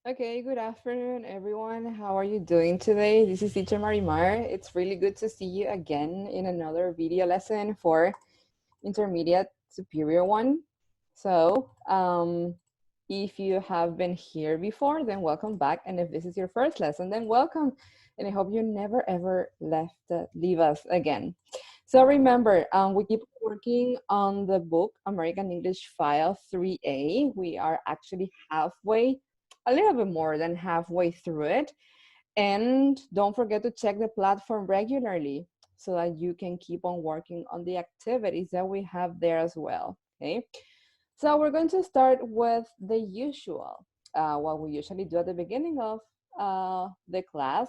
Okay, good afternoon, everyone. How are you doing today? This is teacher Marimar. It's really good to see you again in another video lesson for intermediate superior one. So, if you have been here before, then welcome back. And if this is your first lesson, then welcome. And I hope you never ever leave us again. So remember, we keep working on the book American English File 3A. We are actually halfway, a little bit more than halfway through it. And don't forget to check the platform regularly so that you can keep on working on the activities that we have there as well, okay? So we're going to start with the usual. What we usually do at the beginning of the class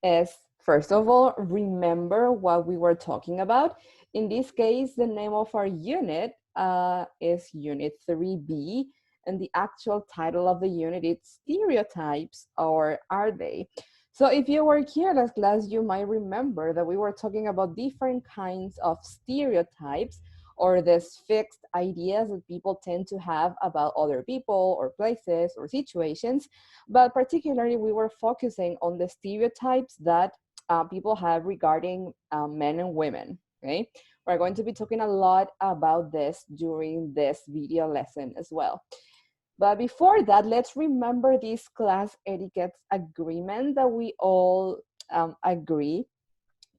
is, first of all, remember what we were talking about. In this case, the name of our unit is Unit 3B, and the actual title of the unit is Stereotypes, or Are They? So if you were here last class, you might remember that we were talking about different kinds of stereotypes, or these fixed ideas that people tend to have about other people or places or situations. But particularly, we were focusing on the stereotypes that people have regarding men and women, okay? We're going to be talking a lot about this during this video lesson as well. But before that, let's remember this class etiquette agreement that we all agree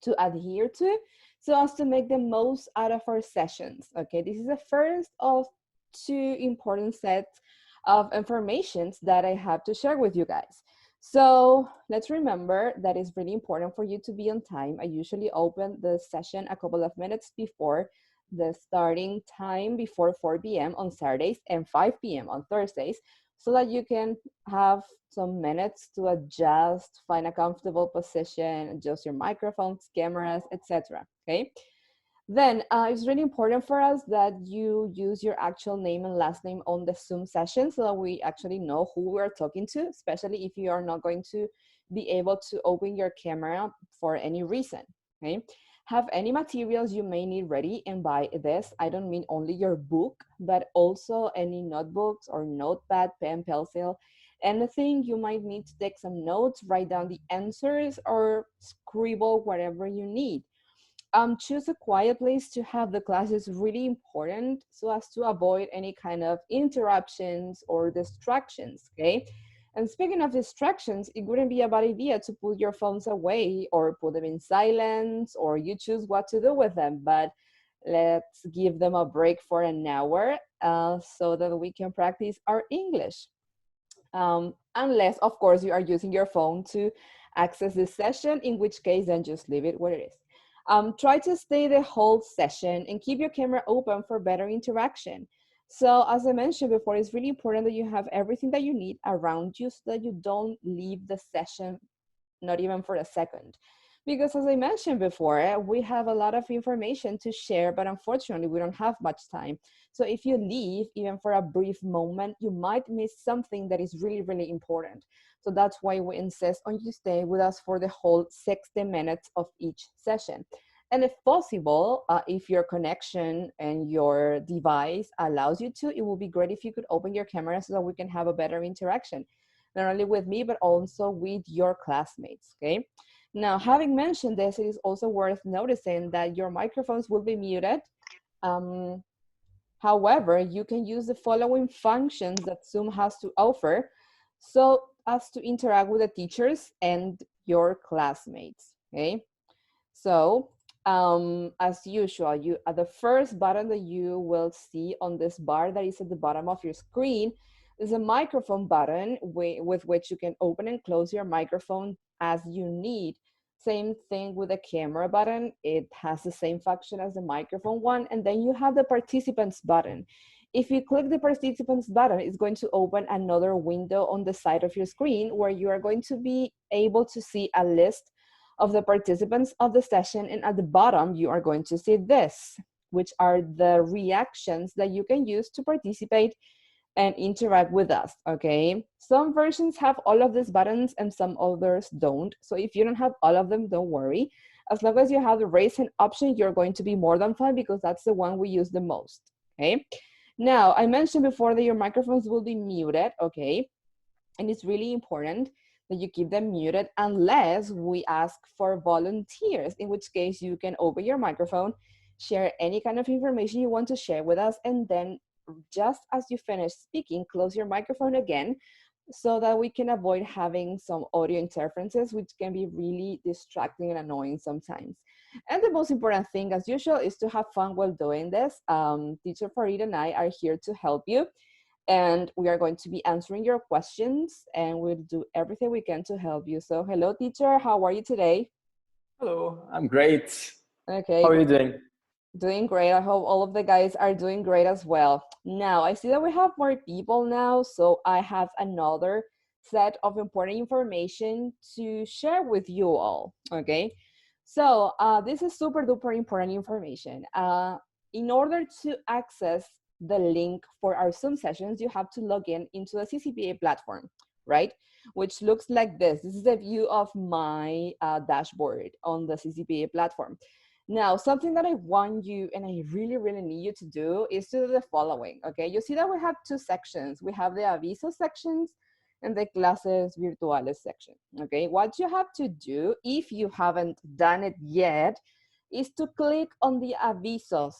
to adhere to, so as to make the most out of our sessions. Okay, this is the first of two important sets of informations that I have to share with you guys. So let's remember that it's really important for you to be on time. I usually open the session a couple of minutes before the starting time, before 4 p.m. on Saturdays and 5 p.m. on Thursdays, so that you can have some minutes to adjust, find a comfortable position, adjust your microphones, cameras, etc. Okay. Then it's really important for us that you use your actual name and last name on the Zoom session so that we actually know who we're talking to, especially if you are not going to be able to open your camera for any reason, okay? Have any materials you may need ready, and by this, I don't mean only your book, but also any notebooks or notepad, pen, pencil, anything you might need to take some notes, write down the answers, or scribble whatever you need. Choose a quiet place to have the class is really important so as to avoid any kind of interruptions or distractions, okay? And speaking of distractions, it wouldn't be a bad idea to put your phones away or put them in silence, or you choose what to do with them, but let's give them a break for an hour so that we can practice our English. Unless, of course, you are using your phone to access this session, in which case then just leave it where it is. Try to stay the whole session and keep your camera open for better interaction. So as I mentioned before, it's really important that you have everything that you need around you so that you don't leave the session, not even for a second. Because as I mentioned before, we have a lot of information to share, but unfortunately we don't have much time. So if you leave, even for a brief moment, you might miss something that is really, really important. So that's why we insist on you stay with us for the whole 60 minutes of each session. And if possible, if your connection and your device allows you to, it would be great if you could open your camera so that we can have a better interaction, not only with me, but also with your classmates, okay? Now, having mentioned this, it is also worth noticing that your microphones will be muted. However, you can use the following functions that Zoom has to offer so as to interact with the teachers and your classmates, okay? So, as usual, the first button that you will see on this bar that is at the bottom of your screen is a microphone button with which you can open and close your microphone as you need. Same thing with the camera button. It has the same function as the microphone one. And then you have the participants button. If you click the participants button, it's going to open another window on the side of your screen where you are going to be able to see a list of the participants of the session. And at the bottom, you are going to see this, which are the reactions that you can use to participate and interact with us, okay? Some versions have all of these buttons and some others don't. So if you don't have all of them, don't worry. As long as you have the raise hand option, you're going to be more than fine because that's the one we use the most, okay? Now, I mentioned before that your microphones will be muted, okay? And it's really important that you keep them muted unless we ask for volunteers, in which case you can open your microphone, share any kind of information you want to share with us, and then just as you finish speaking, close your microphone again so that we can avoid having some audio interferences, which can be really distracting and annoying sometimes. And the most important thing, as usual, is to have fun while doing this. Teacher Farid and I are here to help you, and we are going to be answering your questions, and we'll do everything we can to help you. So hello, teacher, how are you today? Hello, I'm great. Okay, How are you doing? doing great. I hope all of the guys are doing great as well. Now, I see that we have more people now, so I have another set of important information to share with you all, okay? So this is super duper important information. In order to access the link for our Zoom sessions, you have to log in into the CCPA platform, right? Which looks like this. This is a view of my dashboard on the CCPA platform. Now, something that I want you and I really, really need you to do is to do the following, okay? You see that we have two sections. We have the aviso sections and the clases virtuales section, okay? What you have to do, if you haven't done it yet, is to click on the avisos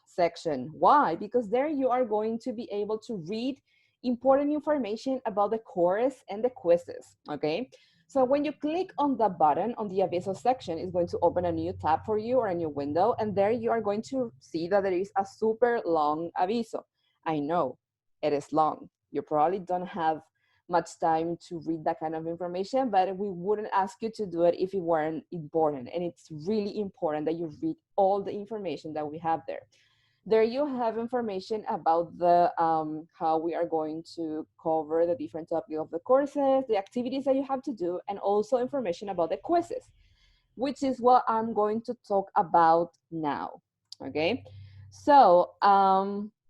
section. Why? Because there you are going to be able to read important information about the course and the quizzes, okay? So when you click on the button on the aviso section, it's going to open a new tab for you or a new window, and there you are going to see that there is a super long aviso. I know it is long. You probably don't have much time to read that kind of information, but we wouldn't ask you to do it if it weren't important. And it's really important that you read all the information that we have there. There you have information about the how we are going to cover the different topics of the courses, the activities that you have to do, and also information about the quizzes, which is what I'm going to talk about now, okay? So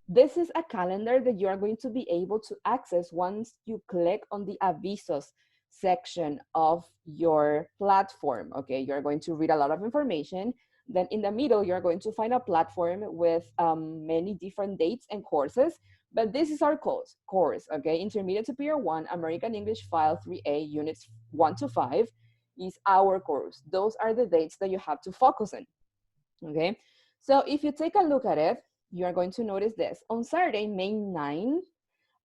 this is a calendar that you are going to be able to access once you click on the avisos section of your platform, okay? You're going to read a lot of information. Then in the middle, you're going to find a platform with many different dates and courses, but this is our course, okay? Intermediate Superior 1, American English File 3A, Units 1 to 5 is our course. Those are the dates that you have to focus on, okay? So if you take a look at it, you are going to notice this. On Saturday, May 9,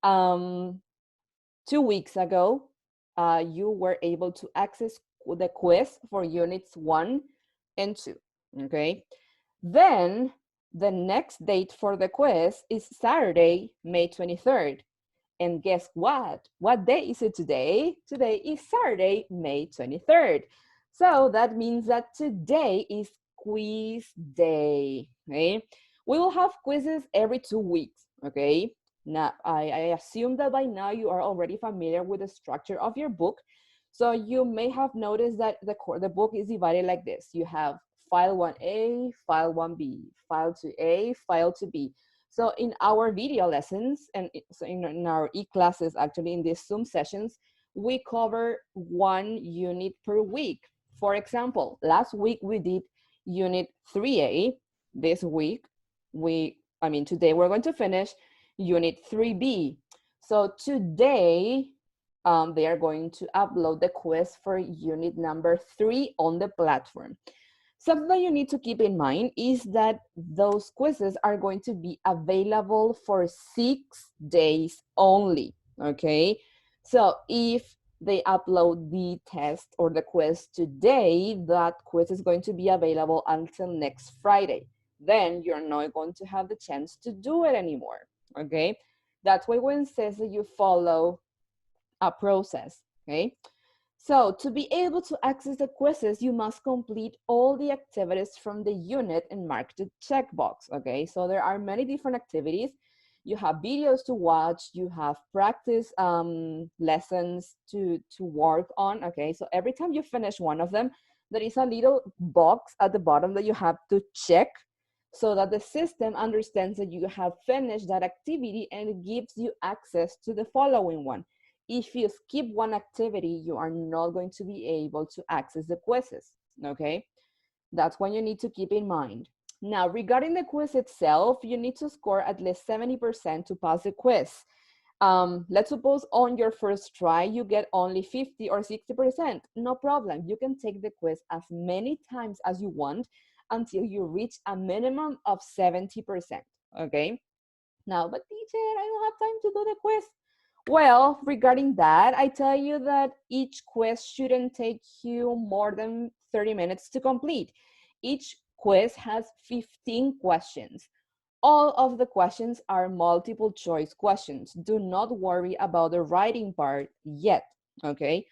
2 weeks ago, you were able to access the quiz for units 1 and 2, okay? Then the next date for the quiz is Saturday, May 23rd. And guess what? What day is it today? Today is Saturday, May 23rd. So that means that today is quiz day, okay? We will have quizzes every 2 weeks, okay? Now, I assume that by now you are already familiar with the structure of your book. So you may have noticed that the book is divided like this. You have file 1A, file 1B, file 2A, file 2B. So in our video lessons and so in our e-classes, actually in these Zoom sessions, we cover 1 unit per week. For example, last week we did unit 3A. This week, today we're going to finish unit 3B. So today, they are going to upload the quiz for unit number 3 on the platform. Something that you need to keep in mind is that those quizzes are going to be available for 6 days only, okay? So if they upload the test or the quiz today, that quiz is going to be available until next Friday. Then you're not going to have the chance to do it anymore, okay? That's why when it says that you follow a process, okay? So to be able to access the quizzes, you must complete all the activities from the unit and mark the checkbox, okay? So there are many different activities. You have videos to watch, you have practice lessons to work on, okay? So every time you finish one of them, there is a little box at the bottom that you have to check so that the system understands that you have finished that activity and it gives you access to the following one. If you skip one activity, you are not going to be able to access the quizzes, okay? That's what you need to keep in mind. Now, regarding the quiz itself, you need to score at least 70% to pass the quiz. Let's suppose on your first try, you get only 50 or 60%. No problem. You can take the quiz as many times as you want until you reach a minimum of 70%. Okay. Now, but teacher, I don't have time to do the quiz. Well, regarding that, I tell you that each quiz shouldn't take you more than 30 minutes to complete. Each quiz has 15 questions. All of the questions are multiple choice questions. Do not worry about the writing part yet, okay?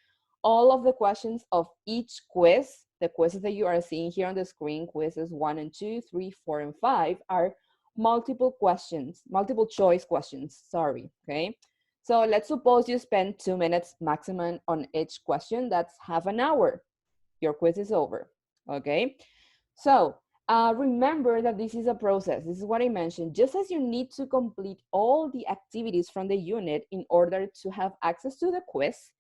All of the questions of each quiz, the quizzes that you are seeing here on the screen, quizzes 1 and 2, 3, 4, and 5, are multiple questions, multiple choice questions, sorry, okay? So let's suppose you spend 2 minutes maximum on each question. That's half an hour. Your quiz is over, okay? So remember that this is a process. This is what I mentioned. Just as you need to complete all the activities from the unit in order to have access to the quiz,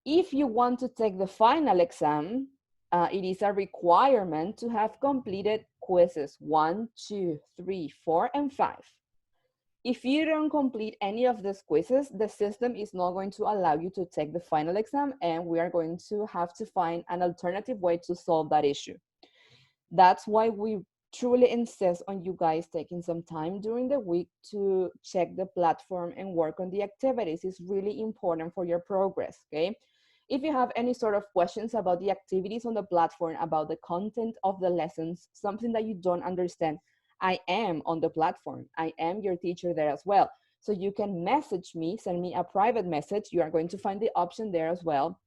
if you want to take the final exam, it is a requirement to have completed quizzes 1, 2, 3, 4, and 5. If you don't complete any of these quizzes, the system is not going to allow you to take the final exam, and we are going to have to find an alternative way to solve that issue. That's why we truly insist on you guys taking some time during the week to check the platform and work on the activities. It's really important for your progress, okay? If you have any sort of questions about the activities on the platform, about the content of the lessons, something that you don't understand, I am on the platform. I am your teacher there as well. So you can message me, send me a private message. You are going to find the option there as well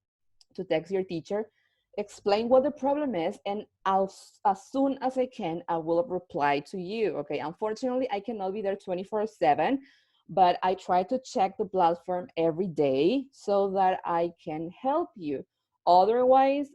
to text your teacher, explain what the problem is, and as soon as I can, I will reply to you, okay? Unfortunately, I cannot be there 24/7, but I try to check the platform every day so that I can help you. Otherwise,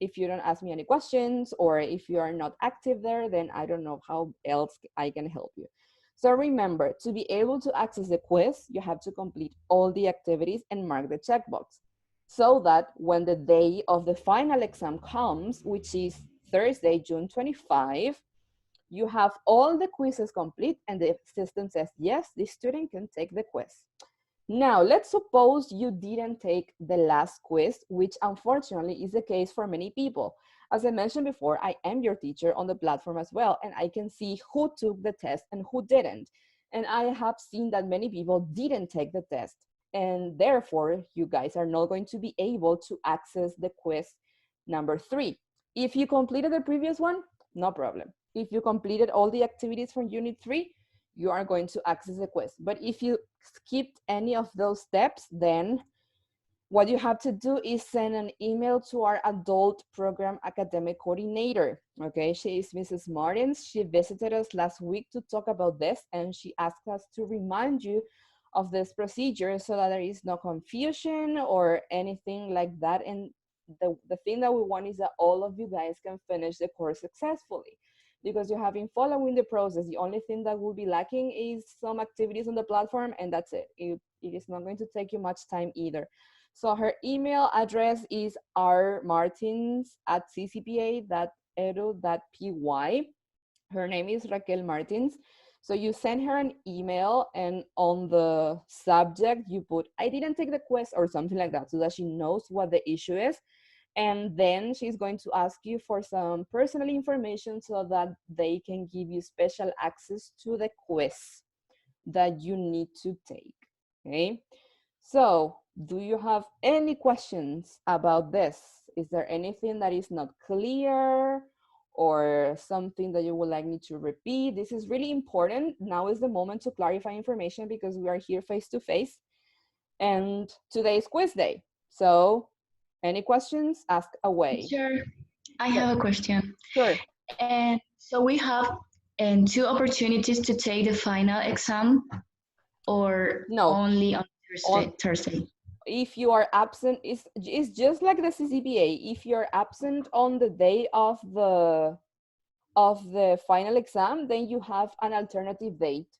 if you don't ask me any questions or if you are not active there, then I don't know how else I can help you. So remember, to be able to access the quiz, you have to complete all the activities and mark the checkbox so that when the day of the final exam comes, which is Thursday, June 25, you have all the quizzes complete and the system says, yes, the student can take the quiz. Now, let's suppose you didn't take the last quiz, which unfortunately is the case for many people. As I mentioned before, I am your teacher on the platform as well, and I can see who took the test and who didn't. And I have seen that many people didn't take the test, and therefore you guys are not going to be able to access the quiz number 3. If you completed the previous one, no problem. If you completed all the activities from unit 3, you are going to access the quiz. But if you skipped any of those steps, then what you have to do is send an email to our adult program academic coordinator. Okay, she is Mrs. Martins. She visited us last week to talk about this, and she asked us to remind you of this procedure so that there is no confusion or anything like that. And the thing that we want is that all of you guys can finish the course successfully because you have been following the process. The only thing that will be lacking is some activities on the platform, and that's it. It is not going to take you much time either. So her email address is rmartins@ccpa.edu.py. Her name is Raquel Martins. So you send her an email, and on the subject you put, I didn't take the quiz or something like that, so that she knows what the issue is. And then she's going to ask you for some personal information so that they can give you special access to the quiz that you need to take, okay? So do you have any questions about this? Is there anything that is not clear or something that you would like me to repeat? This is really important. Now is the moment to clarify information because we are here face to face and today is quiz day. So any questions, ask away. Teacher, I Yes, have a question. sure. And so we have two opportunities to take the final exam or No, only on on Thursday? if you are absent, it's just like the CCPA. If you're absent on the day of the final exam, then you have an alternative date,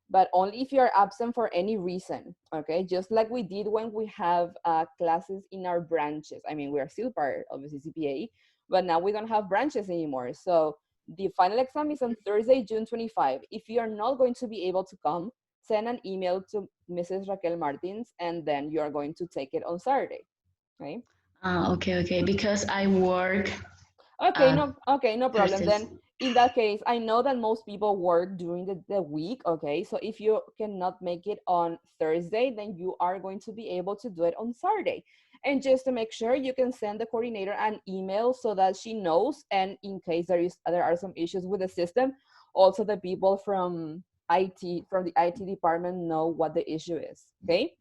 but only if you're absent for any reason, okay? Just like we did when we have classes in our branches. I mean, we are still part of the CCPA, but now we don't have branches anymore. So the final exam is on Thursday, June 25. If you're not going to be able to come, send an email to Mrs. Raquel Martins, and then you are going to take it on Saturday. Okay. Okay, okay. Because I work Okay, no problem. Thursdays. Then in that case, I know that most people work during the week. Okay, so if you cannot make it on Thursday, then you are going to be able to do it on Saturday. And just to make sure, you can send the coordinator an email so that she knows. And in case there are some issues with the system, also the people from the IT department know what the issue is. Okay.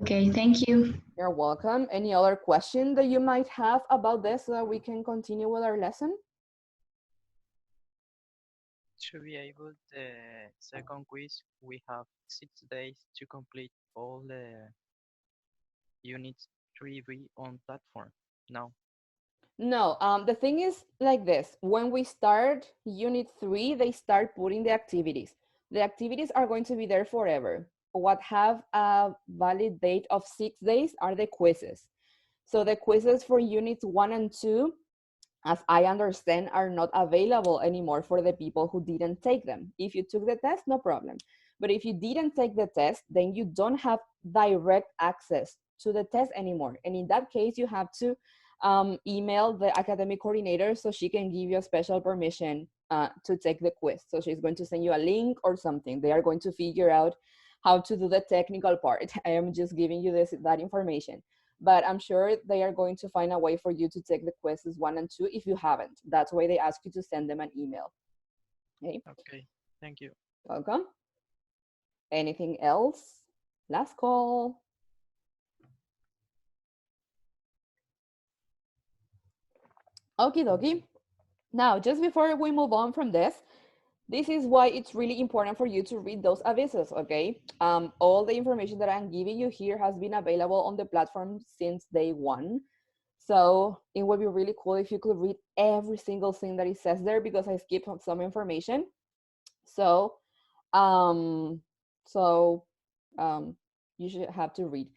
Okay, thank you. You're welcome. Any other question that you might have about this so that we can continue with our lesson? To be able the second quiz, we have 6 days to complete all the units 3B on platform. No. No, the thing is like this. When we start unit 3, they start putting the activities. The activities are going to be there forever. What have a valid date of 6 days are the quizzes. So the quizzes for units 1 and 2, as I understand, are not available anymore for the people who didn't take them. If you took the test, no problem. But if you didn't take the test, then you don't have direct access to the test anymore. And in that case, you have to email the academic coordinator so she can give you a special permission to take the quiz. So she's going to send you a link or something. They are going to figure out how to do the technical part. I am just giving you that information, but I'm sure they are going to find a way for you to take the quizzes 1 and 2 if you haven't. That's why they ask you to send them an email. Okay, Okay. Thank you. welcome. Anything else? Last call. Okie dokie. Now, just before we move on from this is why it's really important for you to read those avisos, okay? All the information that I'm giving you here has been available on the platform since day 1. So it would be really cool if you could read every single thing that it says there, because I skipped some information. So, um, so you should have to read.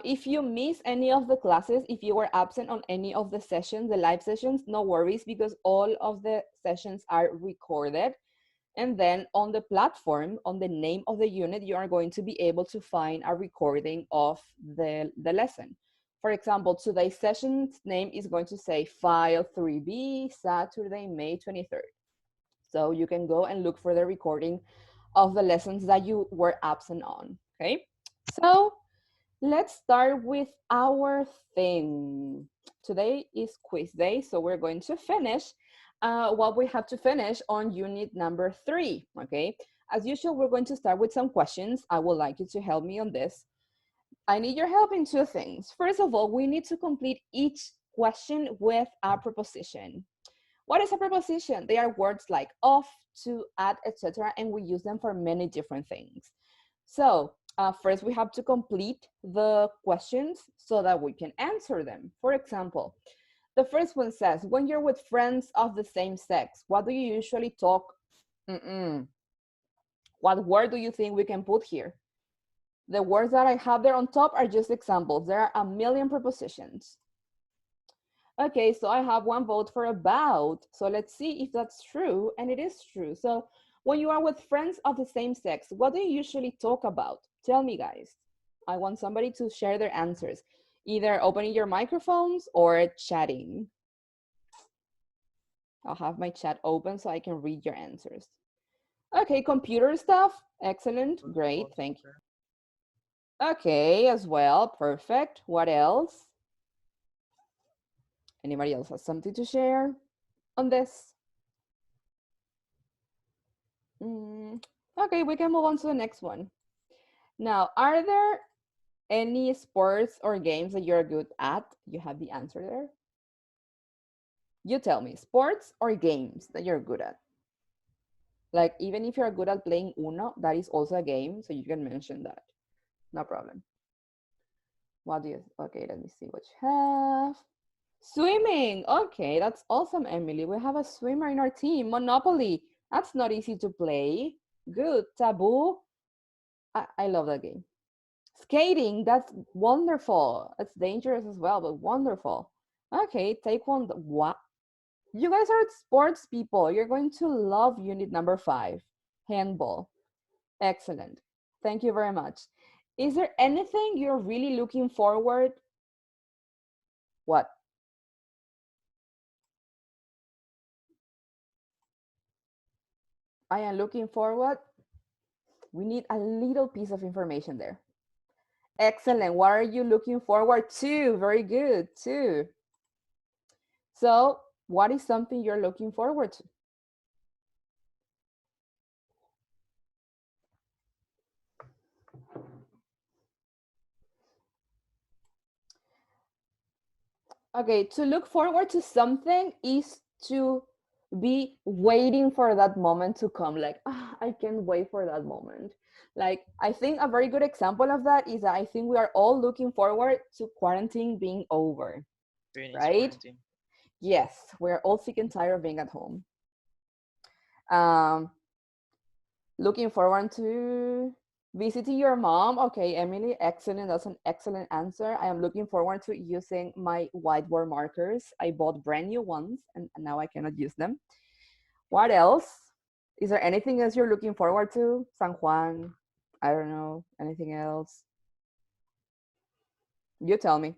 If you miss any of the classes, if you were absent on any of the sessions, the live sessions, no worries, because all of the sessions are recorded. And then on the platform, on the name of the unit, you are going to be able to find a recording of the lesson. For example, today's session's name is going to say File 3B, Saturday, May 23rd. So you can go and look for the recording of the lessons that you were absent on, okay? So let's start with our thing. Today is quiz day, so we're going to finish what we have to finish on unit number 3, okay? As usual, we're going to start with some questions. I would like you to help me on this. I need your help in 2 things. First of all, we need to complete each question with a preposition. What is a preposition? They are words like of, to, at, etc., and we use them for many different things. So first we have to complete the questions so that we can answer them. For example, the first one says, when you're with friends of the same sex, what do you usually talk? What word do you think we can put here? The words that I have there on top are just examples. There are a million prepositions. Okay, so I have 1 vote for about. So let's see if that's true, and it is true. So when you are with friends of the same sex, what do you usually talk about? Tell me, guys. I want somebody to share their answers, either opening your microphones or chatting. I'll have my chat open so I can read your answers. Okay, computer stuff. Excellent, great, thank you. Okay, as well, perfect. What else? Anybody else has something to share on this? Okay, we can move on to the next one. Now, are there any sports or games that you're good at? You have the answer there. You tell me, sports or games that you're good at? Like, even if you're good at playing Uno, that is also a game, so you can mention that. No problem. What do you, okay, let me see what you have. Swimming, okay, that's awesome, Emily. We have a swimmer in our team. Monopoly, that's not easy to play. Good. Taboo, I love that game. Skating, that's wonderful. It's dangerous as well, but wonderful. Okay, taekwondo. What? You guys are sports people. You're going to love unit number 5, handball. Excellent. Thank you very much. Is there anything you're really looking forward? What? I am looking forward. We need a little piece of information there. Excellent. What are you looking forward to? Very good, too. So, what is something you're looking forward to? Okay, to look forward to something is to be waiting for that moment to come. Like, I can't wait for that moment. Like, I think a very good example of that is that I think we are all looking forward to quarantine being over, Finish right? quarantine. Yes, we're all sick and tired of being at home. Looking forward to visiting your mom. Okay, Emily, excellent. That's an excellent answer. I am looking forward to using my whiteboard markers. I bought brand new ones and now I cannot use them. What else? Is there anything else you're looking forward to? San Juan? I don't know. Anything else? You tell me.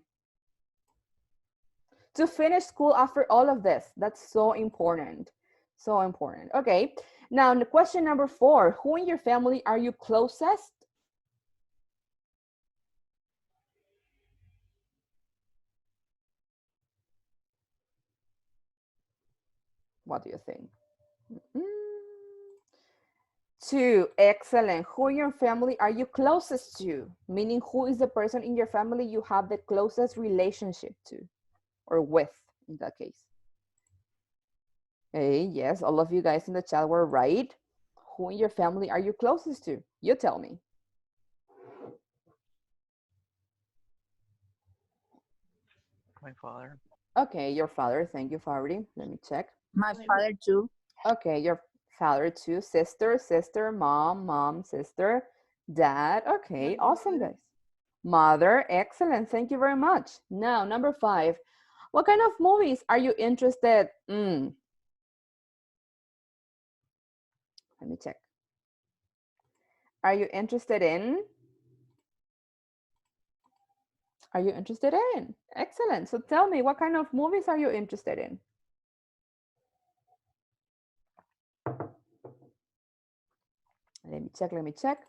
To finish school after all of this. That's so important. So important. Okay. Now, question number 4. Who in your family are you closest? What do you think? 2, excellent. Who in your family are you closest to? Meaning, who is the person in your family you have the closest relationship to or with in that case? Hey, yes, all of you guys in the chat were right. Who in your family are you closest to? You tell me. My father. Okay, your father. Thank you, Fabri. Let me check. My father too. Okay, your father too. Sister, mom, sister, dad. Okay, awesome, guys. Mother, excellent. Thank you very much. Now, number 5. What kind of movies are you interested in? Let me check. Are you interested in? Are you interested in? Excellent. So tell me, what kind of movies are you interested in? Let me check.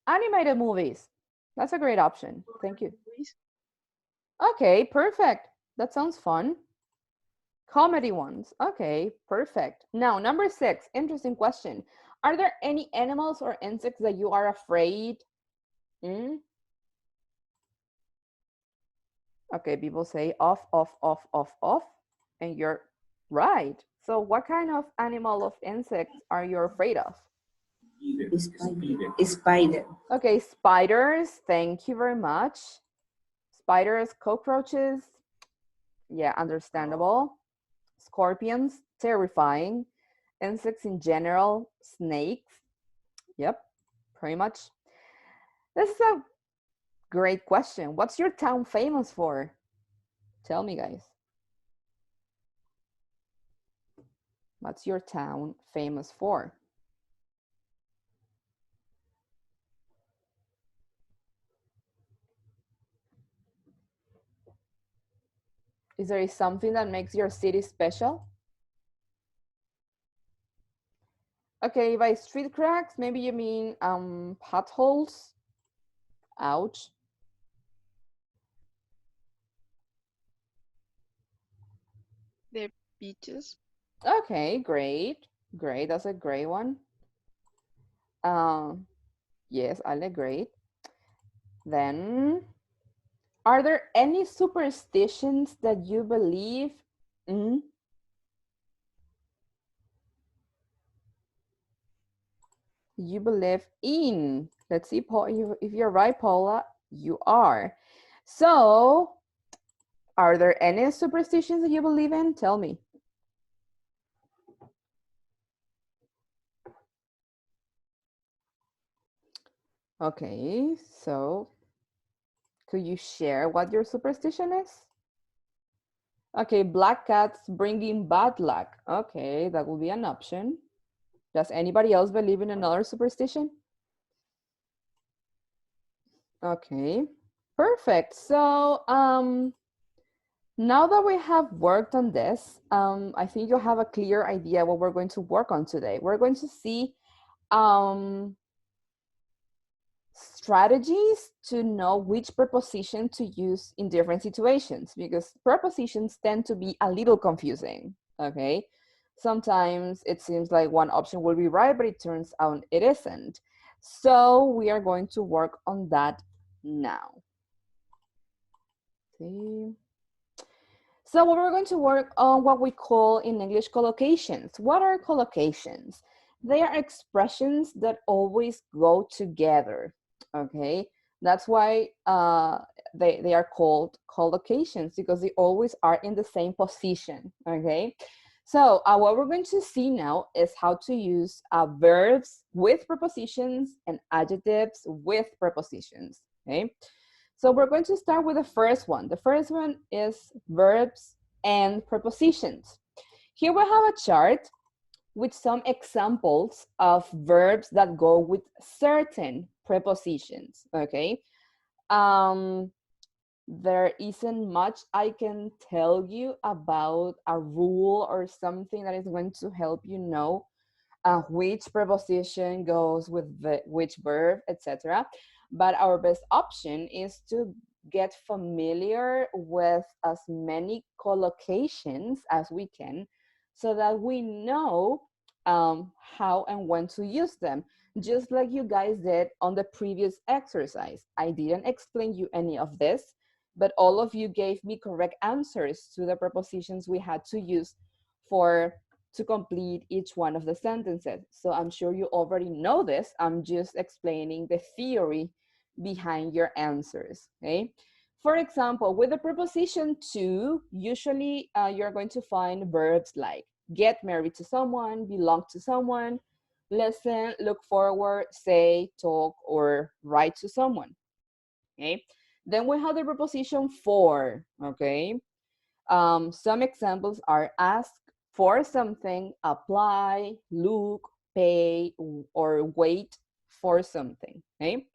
Animated movies. That's a great option. Thank you. Okay, perfect. That sounds fun. Comedy ones. Okay, perfect. Now, number 6, interesting question. Are there any animals or insects that you are afraid? Okay, people say off, and you're right. So what kind of animal of insects are you afraid of? Spider. Okay, spiders. Thank you very much. Spiders, cockroaches. Yeah, understandable. Scorpions, terrifying. Insects in general, snakes. Yep, pretty much. This is a great question. What's your town famous for? Tell me, guys. What's your town famous for? Is there something that makes your city special? Okay, by street cracks, maybe you mean potholes. Ouch. The beaches. Okay, great. Great, that's a great one. Yes, I like great. Then, are there any superstitions that you believe in? You believe in? Let's see, Paul, if you're right, Paula, you are. So, are there any superstitions that you believe in? Tell me. Okay, so could you share what your superstition is? Okay, black cats bringing bad luck. Okay, that will be an option. Does anybody else believe in another superstition? Okay, perfect. So now that we have worked on this, I think you'll have a clear idea what we're going to work on today. We're going to see strategies to know which preposition to use in different situations, because prepositions tend to be a little confusing, okay? Sometimes it seems like one option will be right, but it turns out it isn't. So we are going to work on that now. See? So we're going to work on what we call in English collocations. What are collocations? They are expressions that always go together, okay? That's why they are called collocations, because they always are in the same position, okay? So what we're going to see now is how to use verbs with prepositions and adjectives with prepositions, okay? So we're going to start with the first one. The first one is verbs and prepositions. Here we have a chart with some examples of verbs that go with certain prepositions, okay? There isn't much I can tell you about a rule or something that is going to help you know which preposition goes with which verb, etc. But our best option is to get familiar with as many collocations as we can so that we know how and when to use them. Just like you guys did on the previous exercise. I didn't explain you any of this, but all of you gave me correct answers to the prepositions we had to use to complete each one of the sentences. So I'm sure you already know this. I'm just explaining the theory behind your answers, okay? For example, with the preposition to, usually you're going to find verbs like get married to someone, belong to someone, listen, look forward, say, talk, or write to someone, okay? Then we have the preposition for, okay? Some examples are ask for something, apply, look, pay, or wait for something, okay?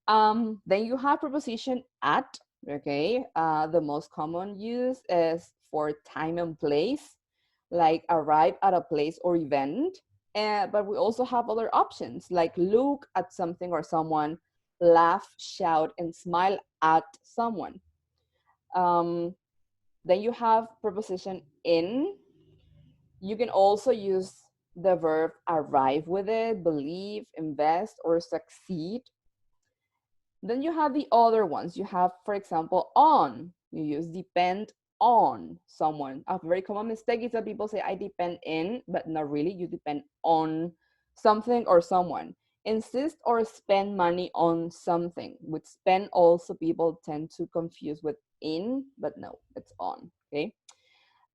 Then you have preposition at, okay? The most common use is for time and place, like arrive at a place or event. But we also have other options like look at something or someone, laugh, shout, and smile at someone. Then you have preposition in. You can also use the verb arrive with it, believe, invest, or succeed. Then you have the other ones. You have, for example, on. You use depend on someone. A very common mistake is that people say, I depend in, but not really. You depend on something or someone. Insist or spend money on something. With spend, also people tend to confuse with in, but no, it's on, okay?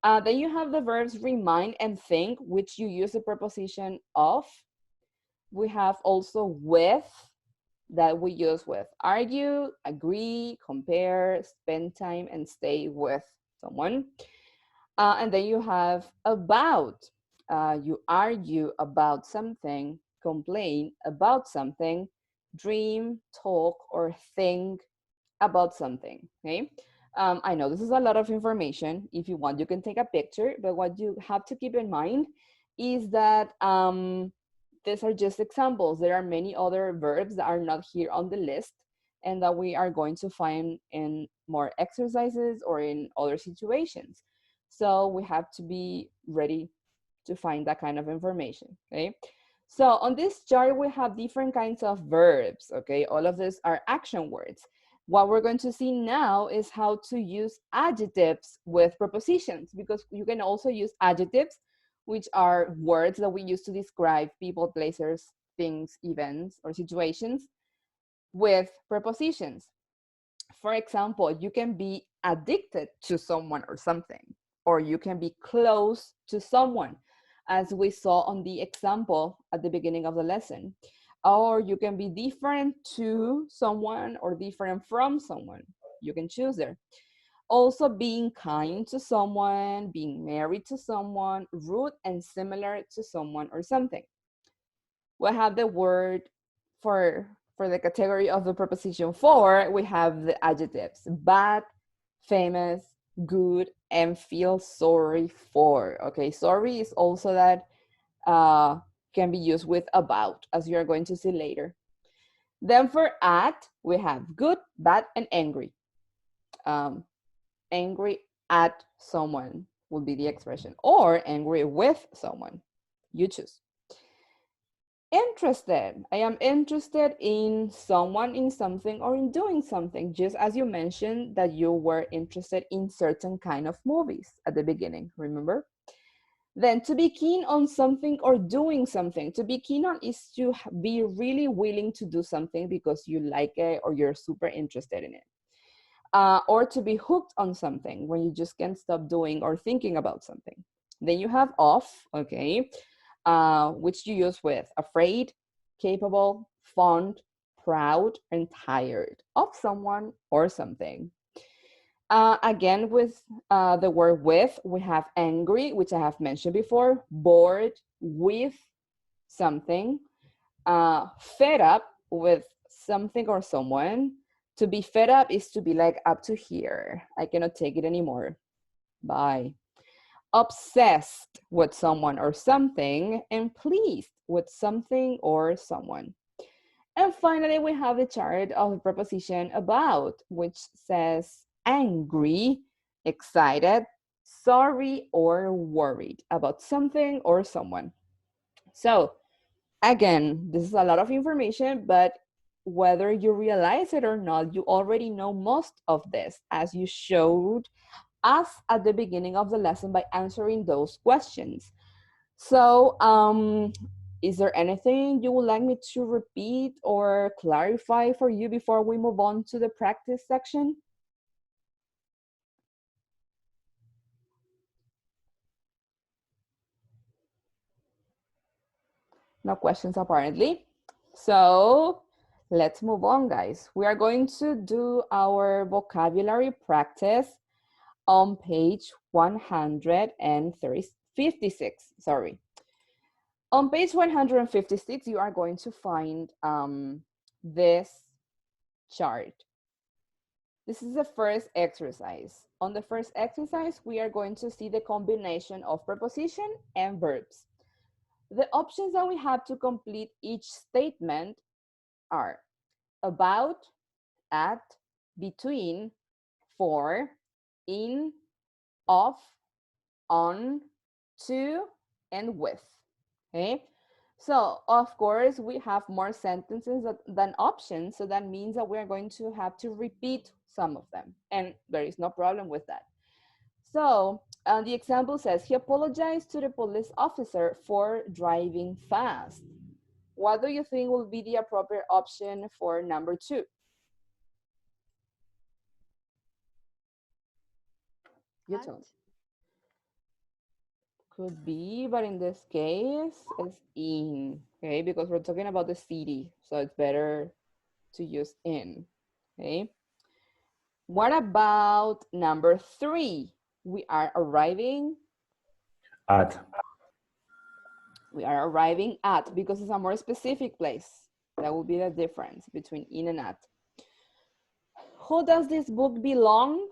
Then you have the verbs remind and think, which you use the preposition of. We have also with, that we use with argue, agree, compare, spend time, and stay with someone. And then you have about. You argue about something, complain about something, dream, talk, or think about something, okay? I know this is a lot of information. If you want, you can take a picture, but what you have to keep in mind is that these are just examples. There are many other verbs that are not here on the list and that we are going to find in more exercises or in other situations. So we have to be ready to find that kind of information, okay? So on this chart, we have different kinds of verbs, okay? All of these are action words. What we're going to see now is how to use adjectives with prepositions, because you can also use adjectives, which are words that we use to describe people, places, things, events, or situations with prepositions. For example, you can be addicted to someone or something, or you can be close to someone, as we saw on the example at the beginning of the lesson. Or you can be different to someone or different from someone. You can choose there. Also, being kind to someone, being married to someone, rude and similar to someone or something. We have the word for the category of the preposition for, we have the adjectives bad, famous, good, and feel sorry for. Okay, sorry is also that can be used with about, as you are going to see later. Then for at, we have good, bad, and angry. Angry at someone would be the expression, or angry with someone. You choose. Interested. I am interested in someone, in something, or in doing something, just as you mentioned that you were interested in certain kind of movies at the beginning, remember? Then to be keen on something or doing something. To be keen on is to be really willing to do something because you like it or you're super interested in it. Or to be hooked on something when you just can't stop doing or thinking about something. Then you have off, okay, which you use with afraid, capable, fond, proud, and tired of someone or something. Again, with the word with, we have angry, which I have mentioned before, bored with something, fed up with something or someone. To be fed up is to be like, up to here. I cannot take it anymore. Bye. Obsessed with someone or something, and pleased with something or someone. And finally, we have the chart of the preposition about, which says angry, excited, sorry, or worried about something or someone. So again, this is a lot of information, but whether you realize it or not, you already know most of this, as you showed us at the beginning of the lesson by answering those questions. So is there anything you would like me to repeat or clarify for you before we move on to the practice section? No questions apparently. So let's move on, guys. We are going to do our vocabulary practice on page 156. Sorry. On page 156, you are going to find this chart. This is the first exercise. On the first exercise, we are going to see the combination of preposition and verbs. The options that we have to complete each statement are about, at, between, for, in, of, on, to, and with. Okay, so of course we have more sentences than options, so that means that we're going to have to repeat some of them, and there is no problem with that. So the example says he apologized to the police officer for driving fast. What do you think will be the appropriate option for number 2? You tell me. Could be, but in this case, it's in, okay? Because we're talking about the city, so it's better to use in, okay? What about number 3? We are arriving. At. We are arriving at, because it's a more specific place. That will be the difference between in and at. Who does this book belong?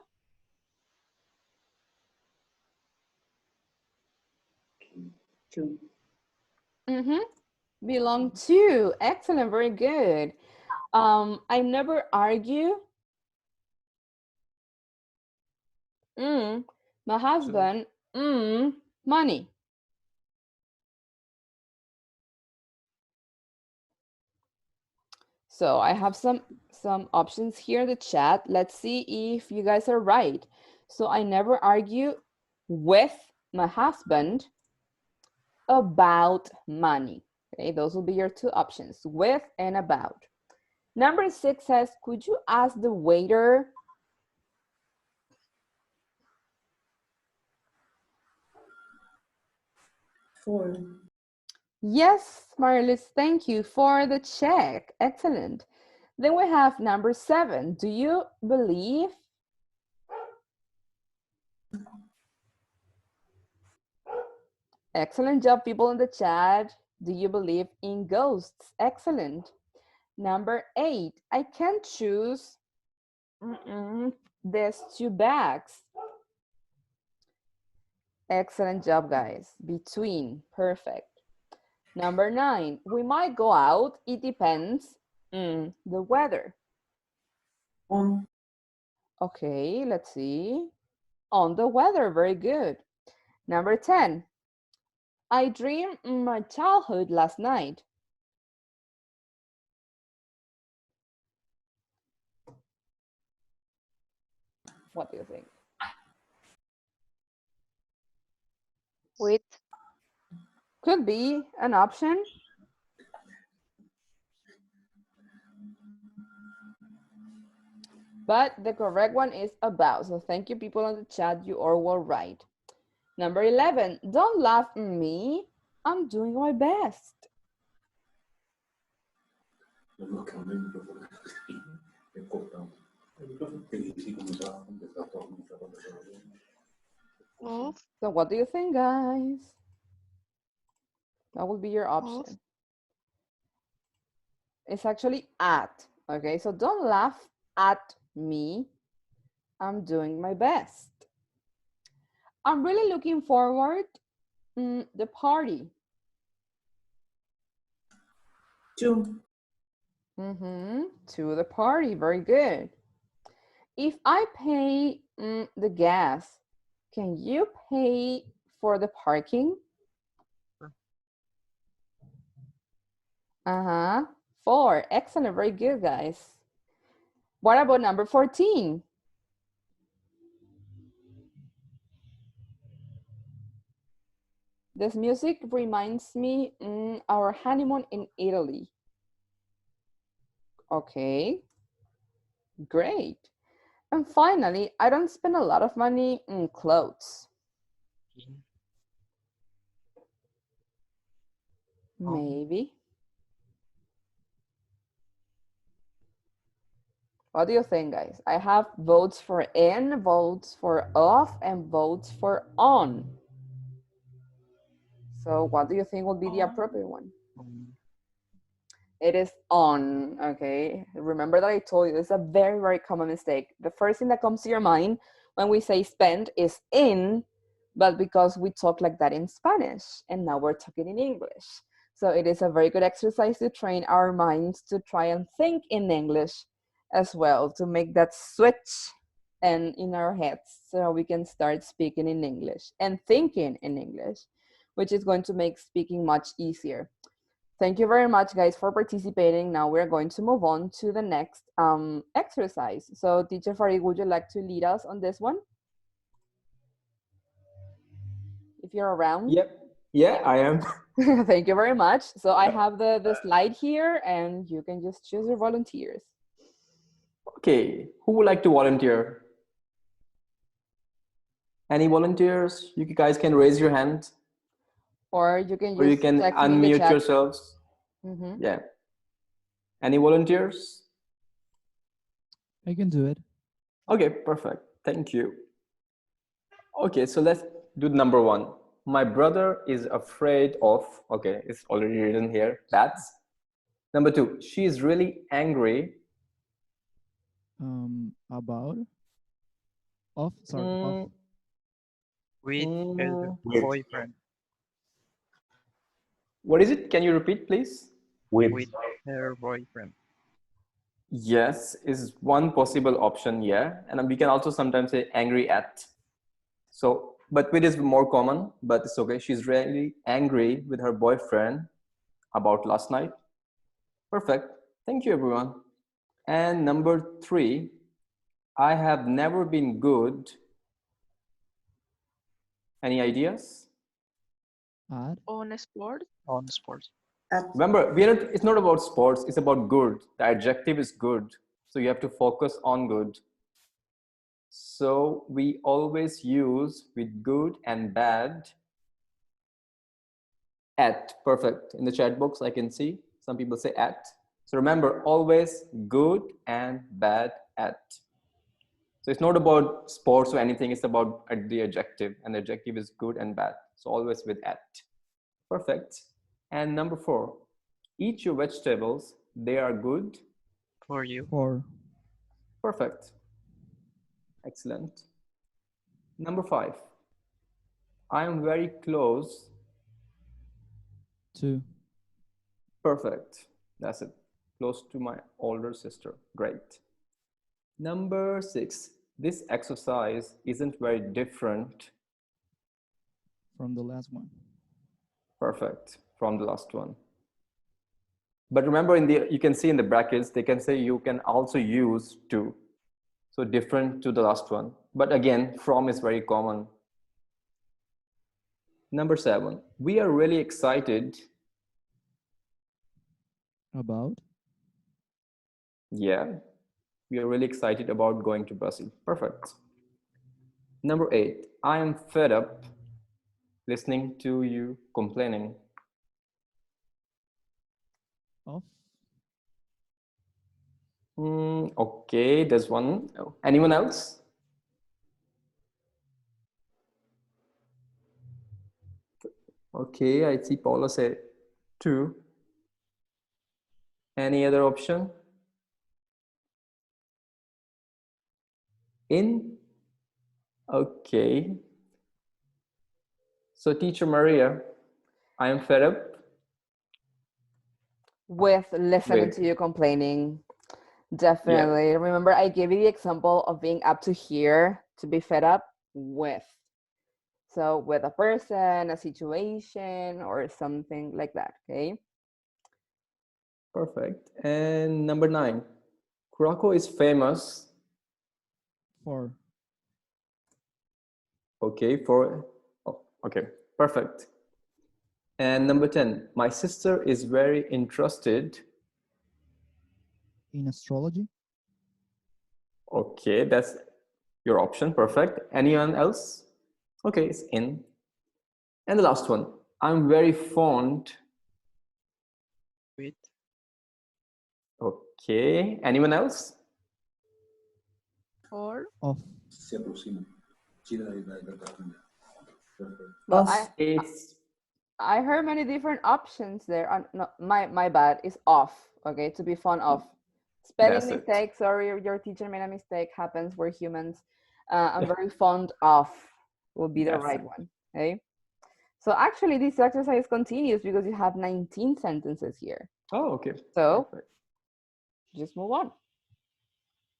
To. Belong to. Excellent, very good. I never argue. My husband, money. So I have some options here in the chat. Let's see if you guys are right. So I never argue with my husband about money. Okay, those will be your 2 options, with and about. Number 6 says, could you ask the waiter? For. Yes, Marilis, thank you for the check. Excellent. Then we have number 7. Do you believe? Excellent job, people in the chat. Do you believe in ghosts? Excellent. Number 8, I can choose these 2 bags. Excellent job, guys. Between, perfect. Number 9, we might go out. It depends. The weather. On. Okay, let's see. On the weather, very good. Number 10, I dreamed my childhood last night. What do you think? With. Could be an option. But the correct one is about. So thank you, people on the chat. You all were right. Number 11, don't laugh at me. I'm doing my best. Of. So what do you think, guys? That would be your option. Of. It's actually at. Okay, so don't laugh at me. I'm doing my best. I'm really looking forward the party. To. To the party. Very good. If I pay the gas, can you pay for the parking? Sure. 4. Excellent. Very good, guys. What about number 14? This music reminds me our honeymoon in Italy. Okay, great. And finally, I don't spend a lot of money in clothes. In. Maybe. What do you think, guys? I have votes for in, votes for off, and votes for on. So what do you think would be the appropriate one? It is on, okay? Remember that I told you, it's a very, very common mistake. The first thing that comes to your mind when we say spend is in, but because we talk like that in Spanish, and now we're talking in English. So it is a very good exercise to train our minds to try and think in English as well, to make that switch and in our heads so we can start speaking in English and thinking in English, which is going to make speaking much easier. Thank you very much, guys, for participating. Now we're going to move on to the next exercise. So teacher Farid, would you like to lead us on this one? If you're around. Yep. Yeah, I am. Thank you very much. So I have the slide here and you can just choose your volunteers. Okay, who would like to volunteer? Any volunteers? You guys can raise your hand. Or you can Or you just can text me in the unmute chat. yourselves. Yeah. Any volunteers? I can do it. Okay, perfect. Thank you. Okay, so let's do number 1. My brother is afraid of, okay, it's already written here, bats. Number 2, she is really angry. About? Of? Sorry, of. With her boyfriend. What is it? Can you repeat, please? With her boyfriend. Yes, is one possible option, yeah. And we can also sometimes say angry at. So, but with is more common, but it's okay. She's really angry with her boyfriend about last night. Perfect. Thank you, everyone. And number 3, I have never been good. Any ideas? At? On sport. On sports. Remember, it's not about sports, it's about good. The adjective is good. So you have to focus on good. So we always use with good and bad at. Perfect. In the chat box, I can see some people say at. So remember, always good and bad at. So it's not about sports or anything, it's about the adjective, and the adjective is good and bad. So always with at. Perfect. And number 4, eat your vegetables. They are good. For you. 4. Perfect. Excellent. Number 5, I am very close. 2. Perfect. That's it. Close to my older sister. Great. Number 6, this exercise isn't very different. From the last one. Perfect. From the last one. But remember, you can see in the brackets, they can say you can also use to. So different to the last one. But again, from is very common. Number 7, we are really excited. About. Yeah, we are really excited about going to Brazil. Perfect. Number 8, I am fed up listening to you complaining. Of. Okay, there's one. Anyone else? Okay, I see Paula said 2. Any other option? In? Okay. So teacher Maria, I am fed up With listening with. to you complaining. Definitely. Yeah, Remember, I gave you the example of being up to here to be fed up with. So with a person, a situation, or something like that, okay? perfect. And number 9, Krakow is famous. 4. Okay, okay, perfect. And number 10, my sister is very interested. In astrology. Okay, that's your option. Perfect. Anyone else? Okay, it's in. And the last one, I'm very fond. With. Okay, anyone else? 4. Of. Well, Us, it's I heard many different options there. No, my bad is off. Okay, to be fond of. Spelling that's it. mistake. Sorry, your teacher made a mistake. Happens. We're humans. I'm very fond of will be the That's right it. one. Okay. So actually, this exercise continues because you have 19 sentences here. Oh, okay. So Perfect. just move on.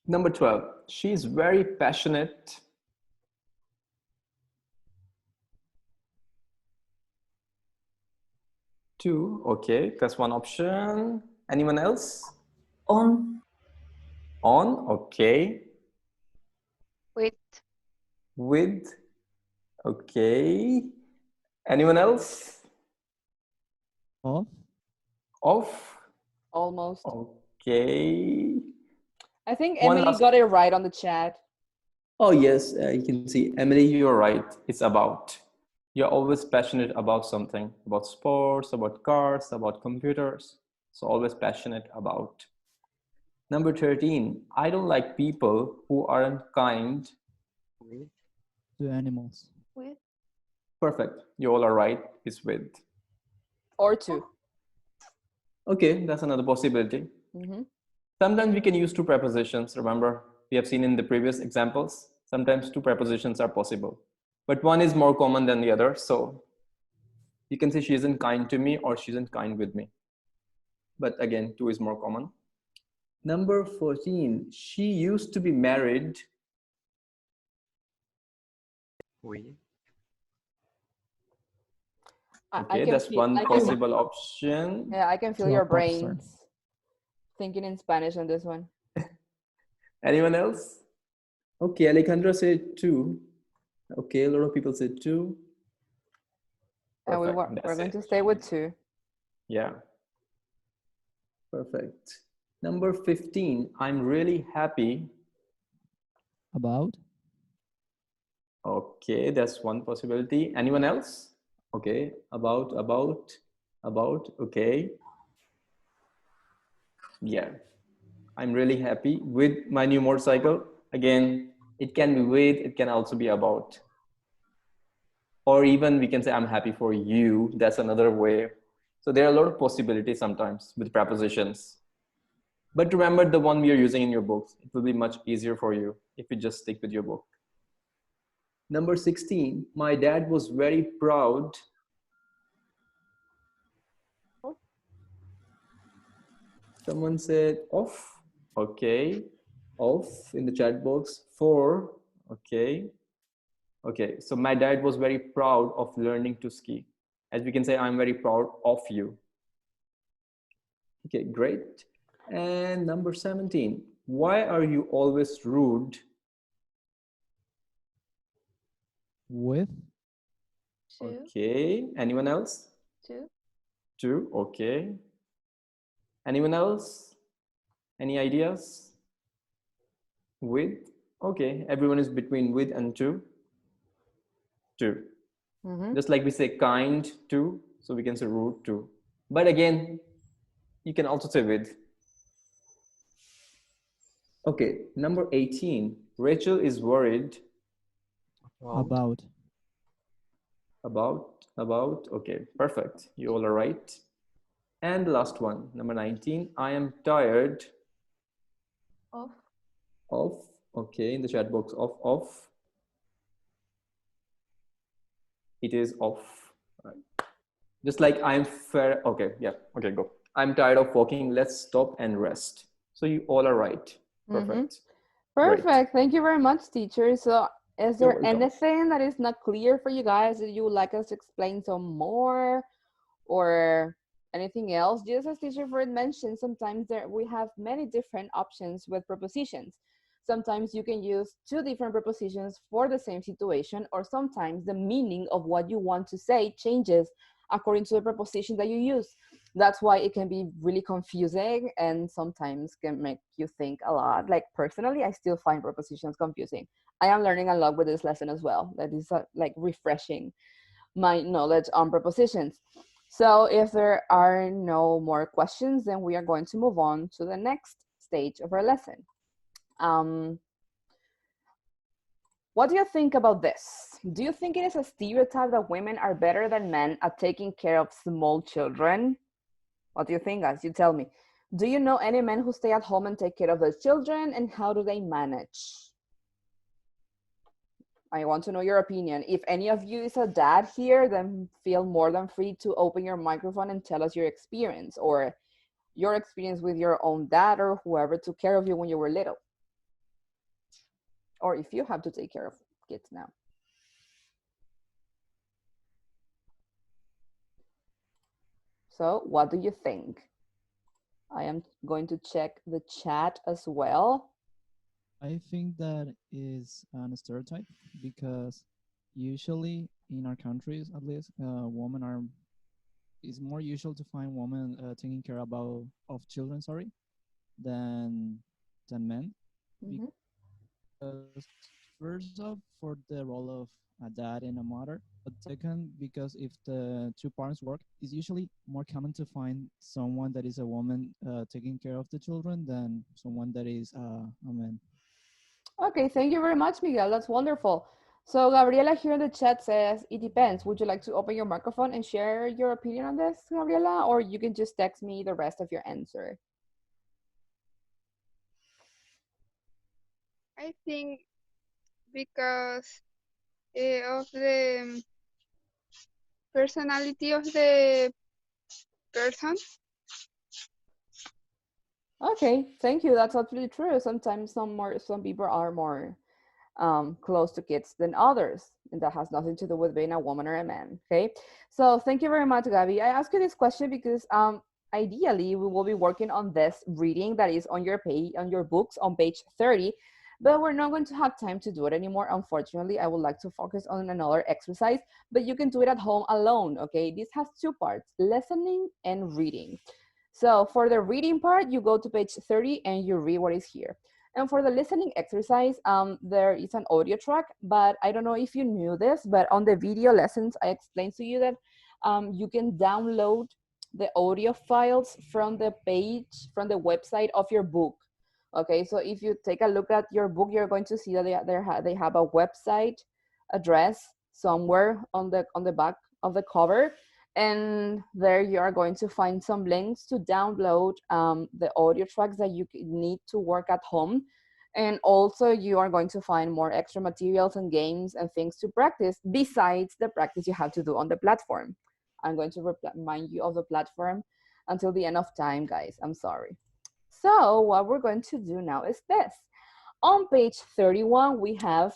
Number 12, she's very passionate. 2, okay, that's one option. Anyone else? On. On, okay. With. With, okay. Anyone else? Of. Off, Almost. okay. I think One Emily last. got it right on the chat. Oh, yes, you can see, Emily, you're right. It's about. You're always passionate about something, about sports, about cars, about computers. So always passionate about. Number 13, I don't like people who aren't kind. With. To animals. With. Perfect. You all are right. It's with. Or two. Okay, that's another possibility. Mm-hmm. Sometimes we can use 2 prepositions. Remember, we have seen in the previous examples, sometimes 2 prepositions are possible. But one is more common than the other. So you can say she isn't kind to me or she isn't kind with me. But again, 2 is more common. Number 14, she used to be married. With. Okay, that's one possible option. Yeah, I can feel To your a pop star. brains thinking in Spanish on this one. Anyone else? Okay, Alejandra said 2. Okay, a lot of people said 2. And Perfect. we're going to stay with 2. Yeah. Perfect. Number 15, I'm really happy. About. Okay, that's one possibility. Anyone else? Okay, about, okay. Yeah, I'm really happy with my new motorcycle. Again, it can be with, it can also be about. Or even we can say, I'm happy for you. That's another way. So there are a lot of possibilities sometimes with prepositions. But remember the one we are using in your books. It will be much easier for you if you just stick with your book. Number 16, my dad was very proud. Someone said off. Okay. Off in the chat box. For. Okay. Okay. So my dad was very proud of learning to ski. As we can say, I'm very proud of you. Okay, great. And number 17, why are you always rude? With. Two. Okay. Anyone else? Two. Two. Okay. Anyone else? Any ideas? With. Okay. Everyone is between with and two. Two. Just like we say kind to, so we can say rude to. But again, you can also say with. Okay. Number 18, Rachel is worried. About. About. Okay. Perfect. You all are right. And the last one, number 19, I am tired. Of. Of. Okay, in the chat box, of. It is off. Right. Just like I'm fair. Okay, yeah. Okay, go. I'm tired of walking. Let's stop and rest. So you all are right. Perfect. Perfect. Great. Thank you very much, teacher. So is You're there welcome. anything that is not clear for you guys that you would like us to explain some more, or anything else? Just as teacher Fred mentioned, sometimes we have many different options with prepositions. Sometimes you can use two different prepositions for the same situation, or sometimes the meaning of what you want to say changes according to the preposition that you use. That's why it can be really confusing and sometimes can make you think a lot. Like personally, I still find prepositions confusing. I am learning a lot with this lesson as well. That is like refreshing my knowledge on prepositions. So if there are no more questions, then we are going to move on to the next stage of our lesson. What do you think about this? Do you think it is a stereotype that women are better than men at taking care of small children? What do you think, guys? You tell me. Do you know any men who stay at home and take care of their children, and how do they manage? I want to know your opinion. If any of you is a dad here, then feel more than free to open your microphone and tell us your experience, or your experience with your own dad or whoever took care of you when you were little. Or if you have to take care of kids now. So what do you think? I am going to check the chat as well. I think that is an stereotype because usually in our countries, at least, women are. It's more usual to find women taking care of children, sorry, than men. Mhm. Because first off, for the role of a dad and a mother, but second, because if the two parents work, it's usually more common to find someone that is a woman taking care of the children than someone that is a man. Okay, thank you very much, Miguel. That's wonderful. So Gabriela here in the chat says, it depends. Would you like to open your microphone and share your opinion on this, Gabriela? Or you can just text me the rest of your answer. I think because of the personality of the person. Okay, thank you. That's absolutely true. Sometimes some people are more close to kids than others, and that has nothing to do with being a woman or a man. Okay, so thank you very much, Gabby. I ask you this question because ideally we will be working on this reading that is on your page, on your books, on page 30, but we're not going to have time to do it anymore. Unfortunately, I would like to focus on another exercise, but you can do it at home alone. Okay, this has two parts: listening and reading. So for the reading part, you go to page 30 and you read what is here. And for the listening exercise, there is an audio track, but I don't know if you knew this, but on the video lessons, I explained to you that you can download the audio files from the page, from the website of your book. Okay, so if you take a look at your book, you're going to see that they have a website address somewhere on the back of the cover, And there you are going to find some links to download the audio tracks that you need to work at home. And also you are going to find more extra materials and games and things to practice besides the practice you have to do on the platform. I'm going to remind you of the platform until the end of time, guys. I'm sorry. So what we're going to do now is this. On page 31, we have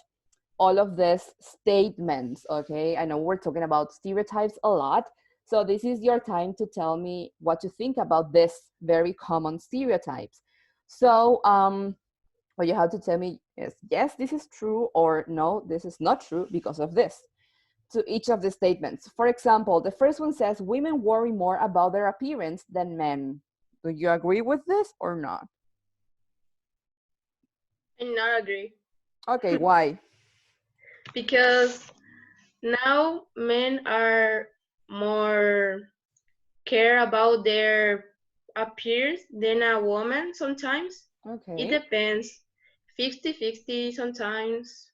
all of these statements, okay? I know we're talking about stereotypes a lot. So this is your time to tell me what you think about this very common stereotypes. So what you have to tell me is, yes, this is true, or no, this is not true because of this, to each of the statements. For example, the first one says, women worry more about their appearance than men. Do you agree with this or not? I not agree. Okay, why? Because now men are more care about their appearance than a woman sometimes. Okay. It depends. 50-50 sometimes.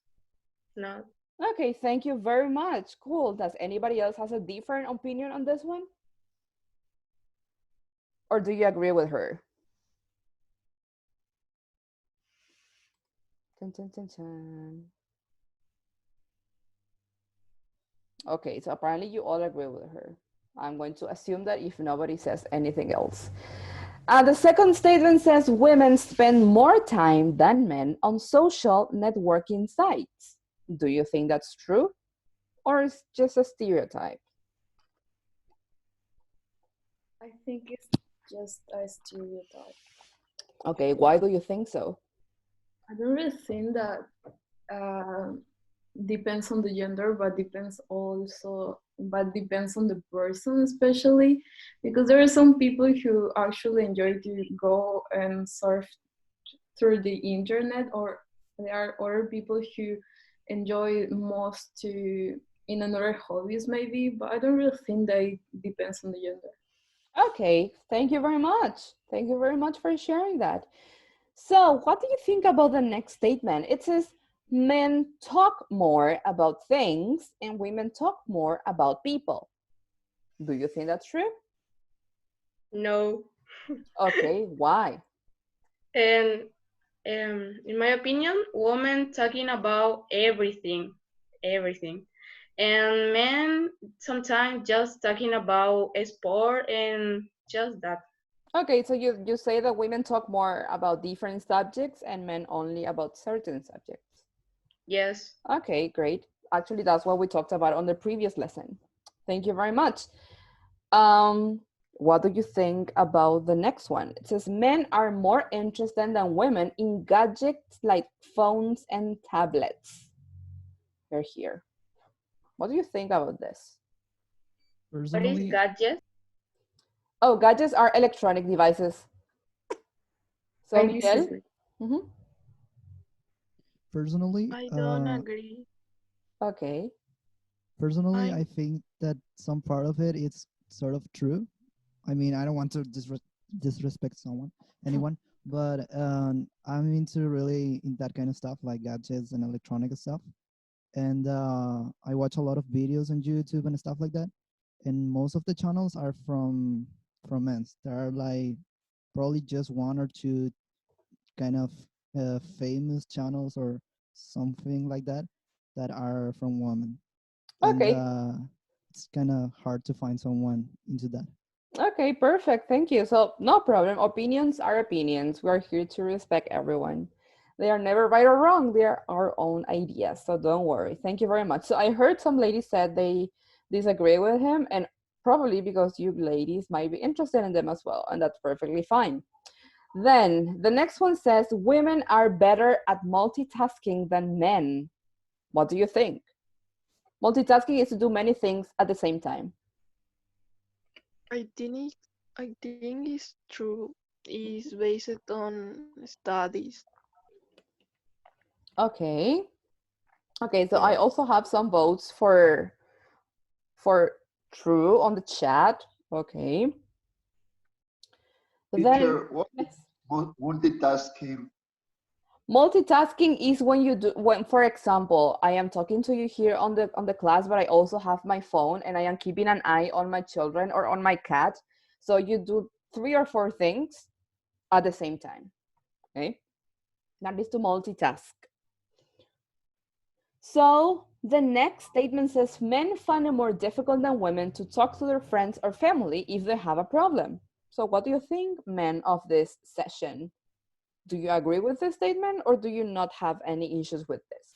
Not. Okay, thank you very much. Cool. Does anybody else has a different opinion on this one? Or do you agree with her? Dun, dun, dun, dun. Okay, so apparently you all agree with her. I'm going to assume that if nobody says anything else. The second statement says women spend more time than men on social networking sites. Do you think that's true? Or is just a stereotype? I think it's just a stereotype. Okay, why do you think so? I don't really think that depends on the gender, but depends on the person, especially because there are some people who actually enjoy to go and surf through the internet, or there are other people who enjoy most to in another hobbies maybe, but I don't really think that it depends on the gender. Okay, thank you very much. Thank you very much for sharing that. So what do you think about the next statement? It says men talk more about things and women talk more about people. Do you think that's true? No. Okay, why? And in my opinion, women talking about everything, everything. And men sometimes just talking about sport and just that. Okay, so you say that women talk more about different subjects and men only about certain subjects. Yes. Okay, great. Actually, that's what we talked about on the previous lesson. Thank you very much. What do you think about the next one? It says men are more interested than women in gadgets like phones and tablets. They're here. What do you think about this? What is Personally, gadget? Oh, gadgets are electronic devices. So, I Miguel? disagree. Mm-hmm. personally, I don't agree. Okay. personally, I I think that some part of it is sort of true. I mean, I don't want to disrespect anyone, but I'm into really in that kind of stuff like gadgets and electronic stuff. And I watch a lot of videos on YouTube and stuff like that. And most of the channels are from men. There are like probably just one or two kind of famous channels or something like that that are from women. And Okay. it's kind of hard to find someone into that. Okay, perfect. Thank you. So, no problem. Opinions are opinions. We are here to respect everyone. They are never right or wrong. They are our own ideas. So, don't worry. Thank you very much. So, I heard some ladies said they disagree with him, and probably because you ladies might be interested in them as well, and that's perfectly fine. Then, the next one says women are better at multitasking than men. What do you think? Multitasking is to do many things at the same time. I think it, I think it's true. It's based on studies. Okay. Okay, so I Yeah. also have some votes for true on the chat. Okay. Then Teacher, what yes. multitasking? Multitasking is when you do, when, for example, I am talking to you here on the class, but I also have my phone and I am keeping an eye on my children or on my cat. So you do 3 or 4 things at the same time. Okay, that is to multitask. So the next statement says men find it more difficult than women to talk to their friends or family if they have a problem. So what do you think, men of this session? Do you agree with this statement or do you not have any issues with this?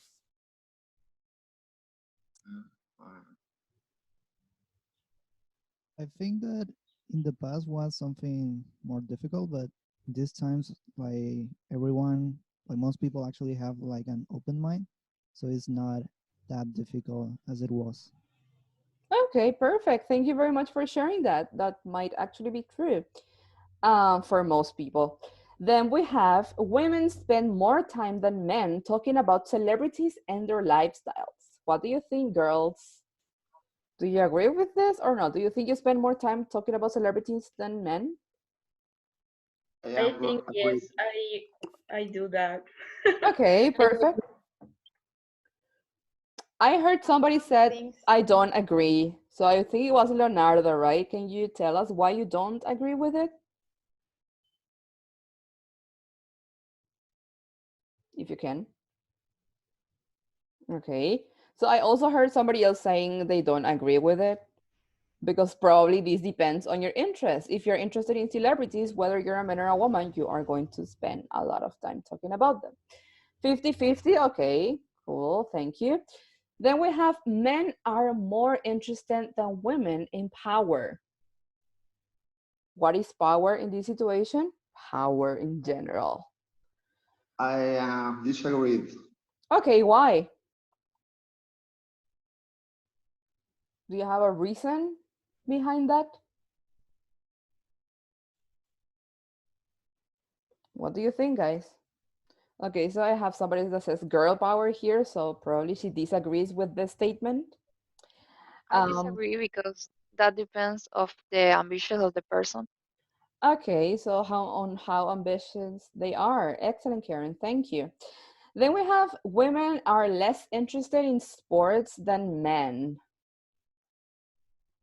I think that in the past was something more difficult, but these times, like everyone, like most people actually have like an open mind, so it's not that difficult as it was. Okay, perfect. Thank you very much for sharing that. That might actually be true for most people. Then we have women spend more time than men talking about celebrities and their lifestyles. What do you think, girls? Do you agree with this or not? Do you think you spend more time talking about celebrities than men? I think yes, I do that. Okay, I do. perfect. I heard somebody said, think I so. don't agree. So I think it was Leonardo, right? Can you tell us why you don't agree with it? If you can. Okay. So I also heard somebody else saying they don't agree with it because probably this depends on your interest. If you're interested in celebrities, whether you're a man or a woman, you are going to spend a lot of time talking about them. 50-50, okay, cool, thank you. Then we have men are more interested than women in power. What is power in this situation? Power in general. I disagree. Okay, why? Do you have a reason behind that? What do you think, guys? Okay, so I have somebody that says girl power here, so probably she disagrees with this statement. I disagree because that depends of the ambition of the person. Okay, so how ambitious they are. Excellent, Karen, thank you. Then we have women are less interested in sports than men.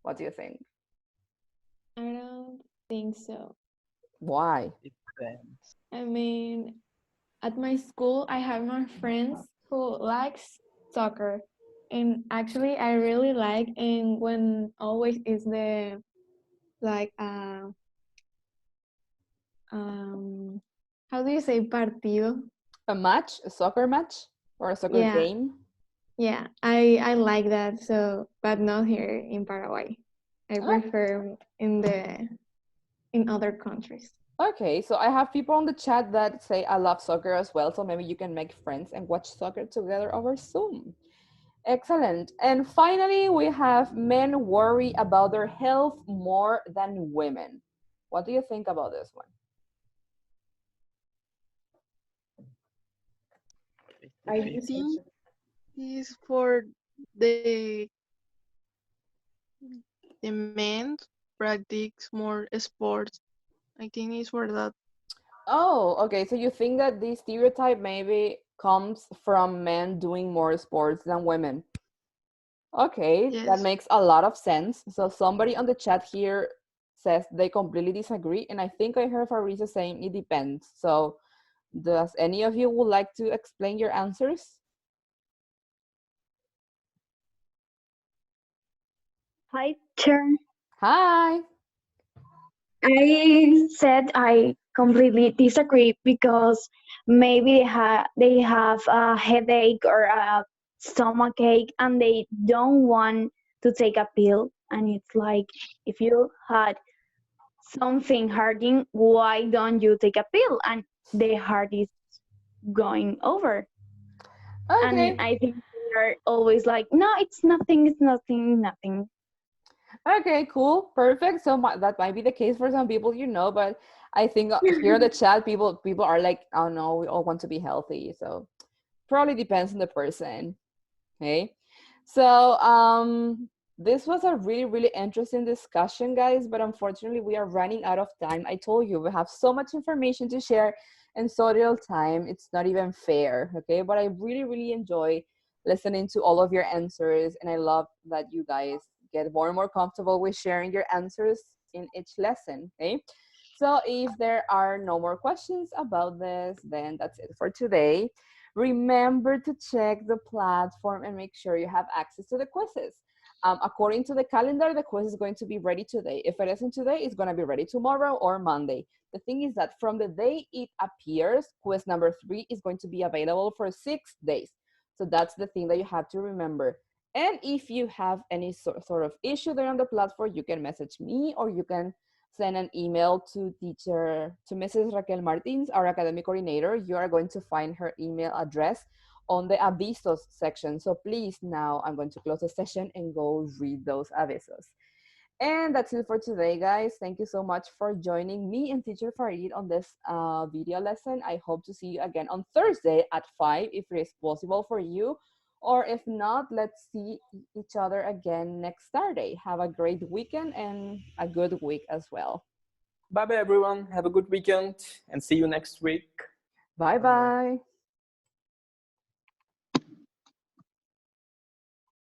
What do you think? I don't think so. Why? It depends. I mean, at my school, I have my friends who likes soccer, and actually, I really like. And when always is the like how do you say partido? A match, a soccer match, or a soccer Yeah, game? yeah, I like that. So, but not here in Paraguay. I Oh, prefer in other countries. okay, so I have people on the chat that say I love soccer as well, so maybe you can make friends and watch soccer together over Zoom. Excellent. And finally, we have men worry about their health more than women. What do you think about this one? I 50-50. think is for the the men practice more sports. I think it's for that. Oh, okay. So you think that this stereotype maybe comes from men doing more sports than women? Okay, that Yes. makes a lot of sense. So somebody on the chat here says they completely disagree, and I think I heard Farisa saying it depends. So does any of you would like to explain your answers? Hi, teacher. Hi. I said I completely disagree because maybe they have a headache or a stomach ache and they don't want to take a pill. And it's like, if you had something hurting, why don't you take a pill? And the heart is going over. And Okay. I think they're always like, no, it's nothing, nothing. Okay, cool, perfect. So that might be the case for some people, but I think here in the chat, people are like, oh no, we all want to be healthy. So probably depends on the person. Okay, so this was a really really interesting discussion, guys. But unfortunately, we are running out of time. I told you we have so much information to share, and so little time. It's not even fair, okay? But I really, really enjoy listening to all of your answers, and I love that you guys get more and more comfortable with sharing your answers in each lesson, okay? So if there are no more questions about this, then that's it for today. Remember to check the platform and make sure you have access to the quizzes. According to the calendar, the quiz is going to be ready today. If it isn't today, it's going to be ready tomorrow or Monday. The thing is that from the day it appears, quiz number 3 is going to be available for 6 days. So that's the thing that you have to remember. And if you have any sort of issue there on the platform, you can message me, or you can send an email to Mrs. Raquel Martins, our academic coordinator. You are going to find her email address on the avisos section. So please, now I'm going to close the session and go read those avisos. And that's it for today, guys. Thank you so much for joining me and teacher Farid on this video lesson. I hope to see you again on Thursday at 5 if it is possible for you. Or if not, let's see each other again next Saturday. Have a great weekend and a good week as well. Bye-bye, everyone. Have a good weekend and see you next week. Bye-bye.